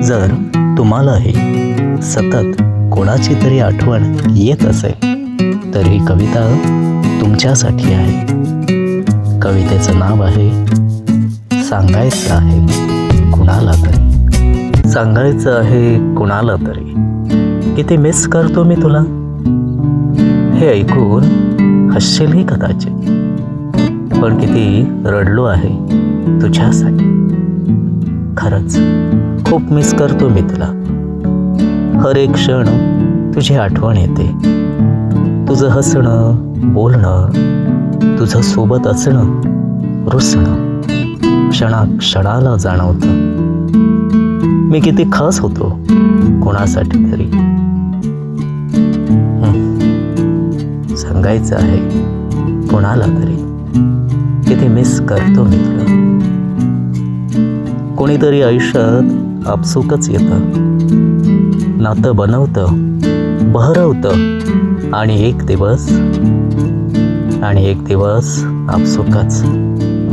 जर तुम्हालाही सतत कोणाची तरी आठवण येत असेल तर ही कविता तुमच्यासाठी आहे. कवितेचं नाव आहे सांगायचं आहे कुणाला तरी. सांगायचं आहे कुणाला तरी किती मिस करतो मी तुला. हे ऐकून हसशीलही कदाचित, पण किती रडलो आहे तुझ्यासाठी. खरंच खूप मिस करतो मी तुला. हर एक क्षण तुझी आठवण येते. तुझं हसणं, बोलणं, तुझं सोबत असणं, रुसणं क्षणाक्षणाला जाणवतं. मी किती खास होतो कोणासाठी तरी. सांगायचं आहे कोणाला तरी किती मिस करतो मी तुला. कोणीतरी आयुष्यात आपसुकच येतं, नातं बनवतं, बहरवतं आणि एक दिवस आपसुकच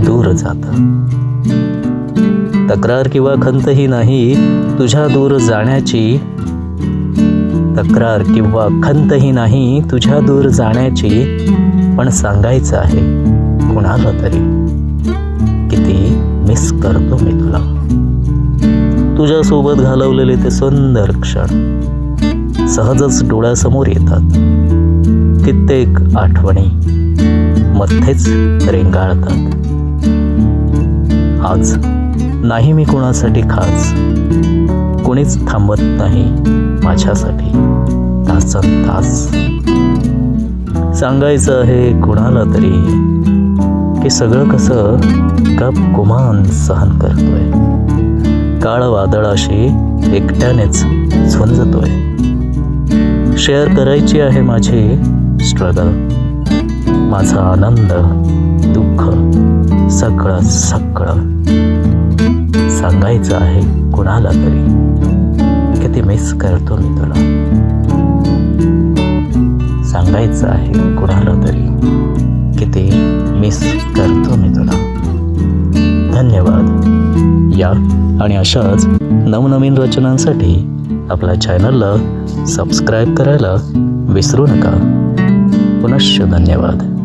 दूर जातं. तक्रार किंवा खंतही नाही तुझ्या दूर जाण्याची. तक्रार किंवा खंतही नाही तुझ्या दूर जाण्याची, पण सांगायचं आहे कुणाला तरी किती मिस करतो मी तुला. तुझ्यासोबत घालवलेले ते सुंदर क्षण सहजच डोळ्यासमोर येतात. कित्येक आठवणी मध्येच रेंगाळतात. आज नाही मी कोणासाठी खास, कोणीच थांबत नाही माझ्यासाठी तासंतास. सांगायचं आहे कुणाला तरी की सगळं कसं गप गुमान सहन करतोय. काळ वादळाशी एकट्यानेच झुंजतोय. शेअर करायची आहे माझी स्ट्रगल, माझा आनंद, दुःख, सगळं सगळं. सांगायचं आहे कुणाला तरी किती मिस करतो मी तुला. सांगायचं आहे कुणाला तरी किती मिस करतो मी तुला. धन्यवाद. या आणि अशाच नवनवीन रचनांसाठी आपल्या चॅनलला सबस्क्राईब करायला विसरू नका. पुनश्च धन्यवाद.